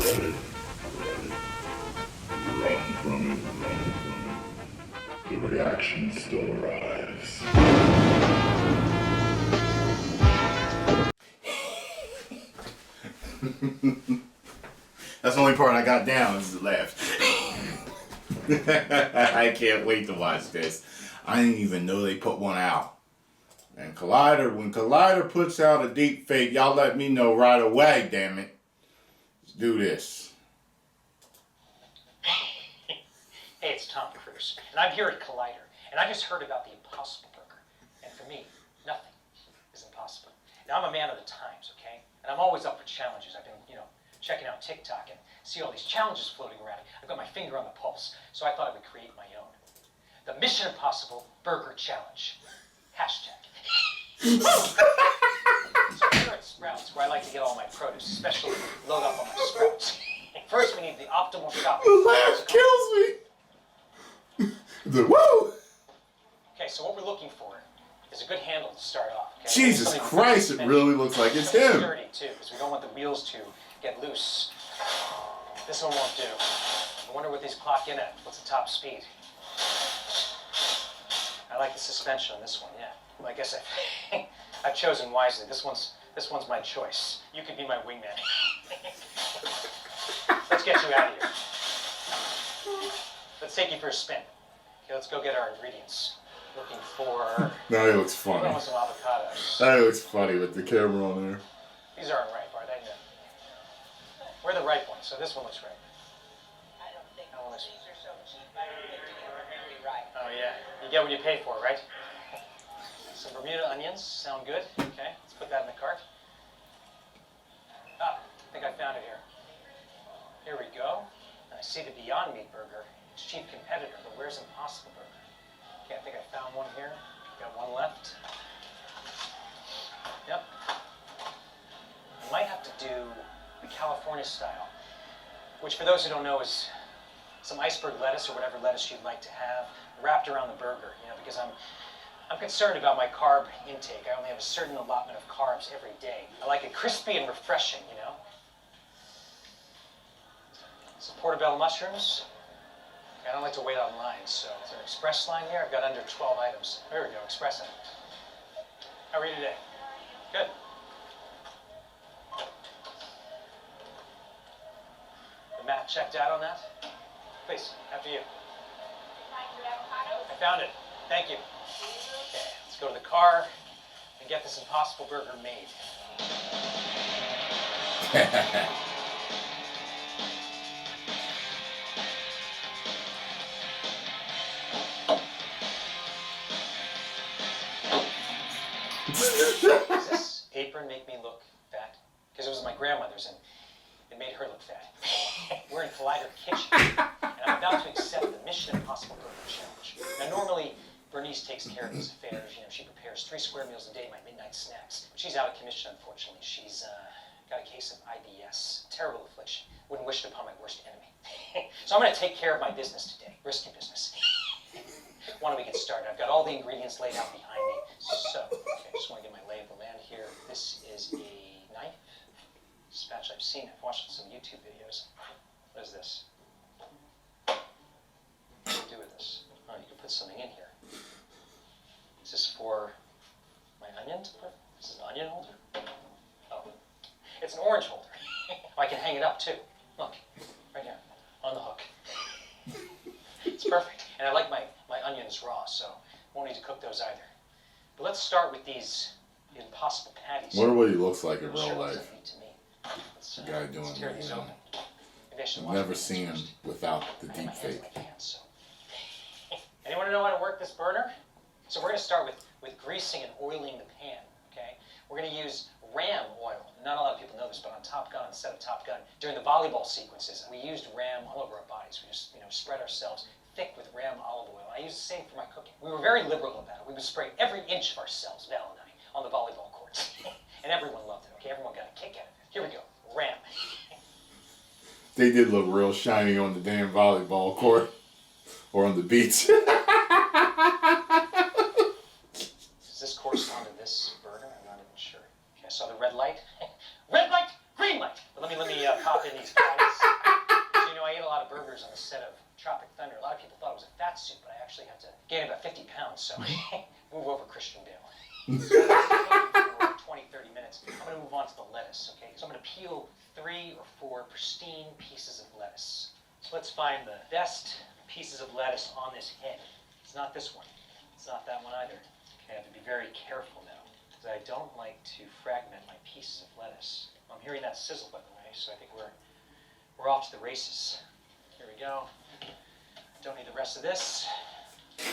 Run from it. The reaction still arrives. That's the only part I got down is the laugh. I can't wait to watch this. I didn't even know they put one out. And when Collider puts out a deep fake, y'all let me know right away, damn it. Let's do this. Hey, it's Tom Cruise, and I'm here at Collider, and I just heard about the Impossible Burger. And for me, nothing is impossible. Now, I'm a man of the times, okay? And I'm always up for challenges. I've been, checking out TikTok and see all these challenges floating around. I've got my finger on the pulse, so I thought I would create my own. The Mission Impossible Burger Challenge. Hashtag. So here at Sprouts, where I like to get all my produce, especially load up on my sprouts. First, we need the optimal shopping. The laugh kills me. The woo! Okay, so what we're looking for is a good handle to start off. Okay? Jesus Christ, it really looks like it's him. Sturdy too, because we don't want the wheels to get loose. This one won't do. I wonder what these clock in at. What's the top speed? I like the suspension on this one, yeah. Well, I guess I've chosen wisely. This one's my choice. You could be my wingman. Let's get you out of here. Let's take you for a spin. Okay, let's go get our ingredients. Looking for... Now he looks funny. I want some avocados. That looks funny with the camera on there. These aren't ripe, are they? No. We're the ripe ones, so this one looks ripe. I don't think these are so cheap. I don't think they were really ripe. Oh yeah, you get what you pay for, right? Some Bermuda onions sound good. Okay, let's put that in the cart. Ah, I think I found it here. Here we go. I see the Beyond Meat burger. It's chief competitor, but where's Impossible Burger? Okay, I think I found one here. Got one left. Yep. I might have to do the California style, which for those who don't know is some iceberg lettuce or whatever lettuce you'd like to have wrapped around the burger, because I'm concerned about my carb intake. I only have a certain allotment of carbs every day. I like it crispy and refreshing, Some portobello mushrooms. I don't like to wait on lines, so is there an express line here? I've got under 12 items. There we go, express item. How are you today? Good. The math checked out on that? Please, after you. I found it. Thank you. Okay, let's go to the car and get this Impossible Burger made. Does this apron make me look fat? Because it was my grandmother's and it made her look fat. We're in Collider Kitchen, and I'm about to accept the Mission Impossible Burger Challenge. Now, normally, Bernice takes care of these affairs. She prepares 3 square meals a day, my midnight snacks. But she's out of commission, unfortunately. She's got a case of IBS, terrible affliction. Wouldn't wish it upon my worst enemy. So I'm going to take care of my business today, risky business. Why don't we get started? I've got all the ingredients laid out behind me. So, okay, I just want to get my lay of the land here. This is a knife. Spatula I've seen. I've watched some YouTube videos. What is this? What do you do with this? Oh, you can put something in here. Is this for my onion to put? Is this an onion holder? Oh, it's an orange holder. Oh, I can hang it up too. Look, right here, on the hook. It's perfect. And I like my onions raw, so won't need to cook those either. But let's start with these Impossible patties. Wonder what he looks like in real Sure life. looks like meat to me. The guy doing let's tear these the, open. Maybe I should I've wash never my seen him hands first. without the I have deep my hands fake. in my pants, so. Anyone know how to work this burner? So we're going to start with greasing and oiling the pan, okay? We're going to use ram oil. Not a lot of people know this, but on Top Gun, on the set of Top Gun, during the volleyball sequences, we used ram all over our bodies. We just, spread ourselves thick with ram olive oil. I use the same for my cooking. We were very liberal about it. We would spray every inch of ourselves, Val and I, on the volleyball courts. And everyone loved it, okay? Everyone got a kick out of it. Here we go, ram. They did look real shiny on the damn volleyball court. Or on the beach. Does this correspond to this burger? I'm not even sure. Okay, I saw the red light. Red light, green light. But let me pop in these patties. burgers on the set of Tropic Thunder. A lot of people thought it was a fat suit, but I actually had to gain about 50 pounds, so move over, Christian Bale. So for 20, 30 minutes, I'm going to move on to the lettuce, okay? So I'm going to peel 3 or 4 pristine pieces of lettuce. So let's find the best pieces of lettuce on this head. It's not this one. It's not that one either. Okay, I have to be very careful now, because I don't like to fragment my pieces of lettuce. I'm hearing that sizzle, by the way, so I think we're off to the races. Here we go. Don't need the rest of this. Let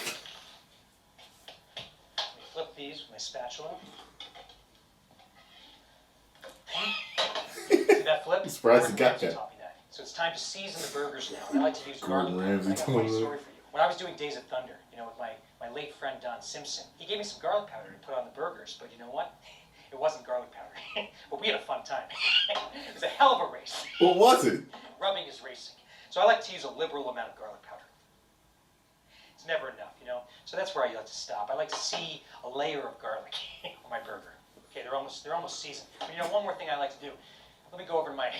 me flip these with my spatula. See that flip? I'm surprised you got Ramsay that. taught me that. So it's time to season the burgers now. And I like to use Gordon garlic. Ramsay I got a told funny me. story for you. When I was doing Days of Thunder, with my late friend Don Simpson, he gave me some garlic powder to put on the burgers, but you know what? It wasn't garlic powder. But we had a fun time. It was a hell of a race. What was it? Rubbing is racing. So I like to use a liberal amount of garlic powder. It's never enough, So that's where I like to stop. I like to see a layer of garlic on my burger. Okay, they're almost seasoned. But one more thing I like to do. Let me go over to my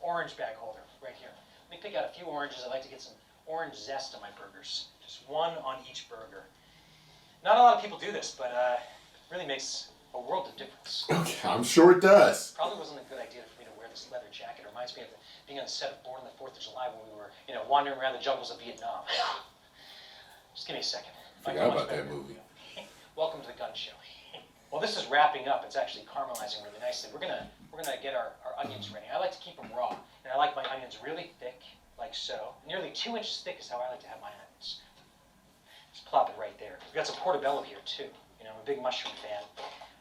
orange bag holder right here. Let me pick out a few oranges. I like to get some orange zest on my burgers. Just one on each burger. Not a lot of people do this, but it really makes a world of difference. Okay, I'm sure it does. Probably wasn't a good idea for me to wear this leather jacket. It reminds me of being on the set of Born on the 4th of July when we were, wandering around the jungles of Vietnam. Just give me a second. Forgot about that movie. Welcome to the gun show. Well, this is wrapping up. It's actually caramelizing really nicely. We're gonna get our onions ready. I like to keep them raw, and I like my onions really thick, like so. Nearly 2 inches thick is how I like to have my onions. Just plop it right there. We've got some portobello here too. I'm a big mushroom fan.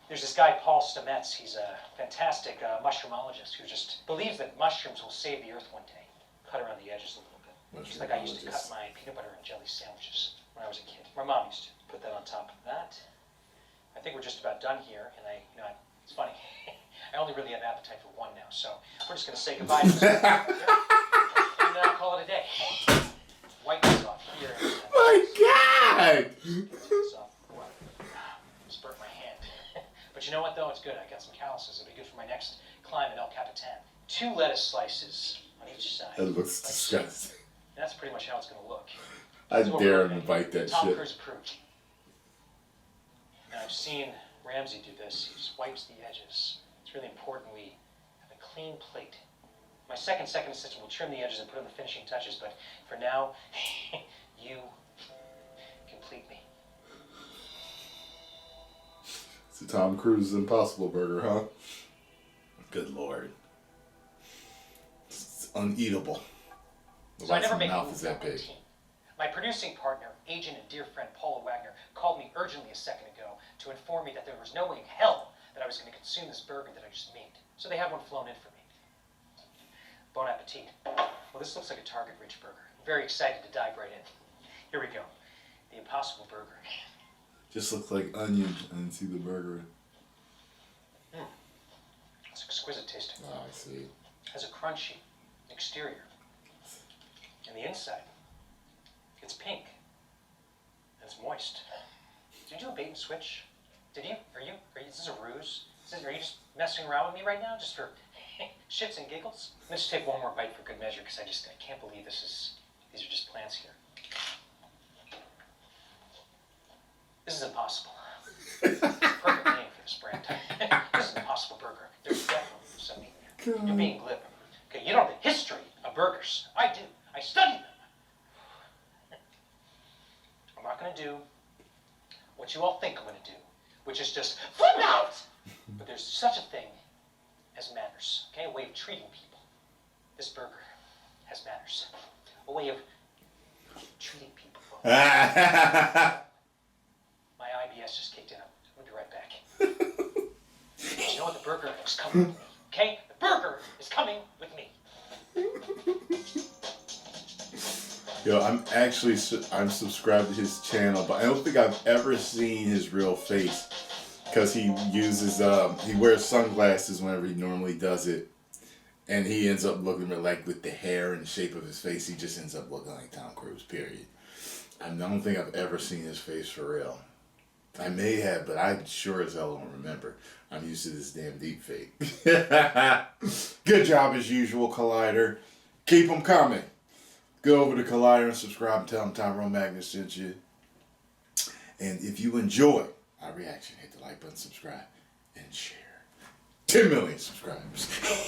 There's this guy, Paul Stamets. He's a fantastic mushroomologist who just believes that mushrooms will save the earth one day. Cut around the edges a little bit. Just like I used to cut my peanut butter and jelly sandwiches when I was a kid. My mom used to put that on top of that. I think we're just about done here, and it's funny. I only really have appetite for one now, so we're just going to say goodbye to this and call it a day. Wipe this off here. My God! This off. Just burnt my hand. But you know what, though? It's good. I got some calluses. It'll be good for my next climb at El Capitan. 2 lettuce slices on each side. That looks disgusting. That's pretty much how it's going to look. I So dare we're him to looking. bite that Tom shit. Cruise approved. And I've seen Ramsay do this. He just wipes the edges. It's really important we have a clean plate. My second assistant will trim the edges and put in the finishing touches, but for now, you complete me. It's a Tom Cruise Impossible Burger, huh? Good Lord. It's uneatable. So I never My make mouth moves is that on my big. team. My producing partner, agent and dear friend Paula Wagner, called me urgently a second ago to inform me that there was no way in hell that I was going to consume this burger that I just made. So they had one flown in for me. Bon appetit. Well, this looks like a target-rich burger. I'm very excited to dive right in. Here we go. The Impossible Burger. Just looks like onion. I didn't see the burger. It's exquisite tasting. Oh, I see. It has a crunchy exterior. And the inside, it's pink. And it's moist. Did you do a bait and switch? Did you? Is this a ruse? Are you just messing around with me right now? Just for shits and giggles? Let me just take one more bite for good measure, because I can't believe these are just plants here. This is impossible. Perfect name for this brand. This is an Impossible Burger. There's definitely some meat there. You're being glib. Okay, you know the history of burgers. I do. I studied them. I'm not going to do what you all think I'm going to do, which is just flip out. But there's such a thing as manners, okay? A way of treating people. This burger has manners. A way of treating people. My IBS just kicked in. I'm going to be right back. But you know what? The burger is coming with me, okay? The burger is coming with me. Yo, I'm subscribed to his channel, but I don't think I've ever seen his real face. Because he uses, he wears sunglasses whenever he normally does it. And he ends up looking like, with the hair and the shape of his face, he just ends up looking like Tom Cruise, period. I don't think I've ever seen his face for real. I may have, but I sure as hell don't remember. I'm used to this damn deep fake. Good job as usual, Collider. Keep them coming. Go over to Collider and subscribe and tell them Tyrone Magnus sent you. And if you enjoy our reaction, hit the like button, subscribe, and share. 10 million subscribers.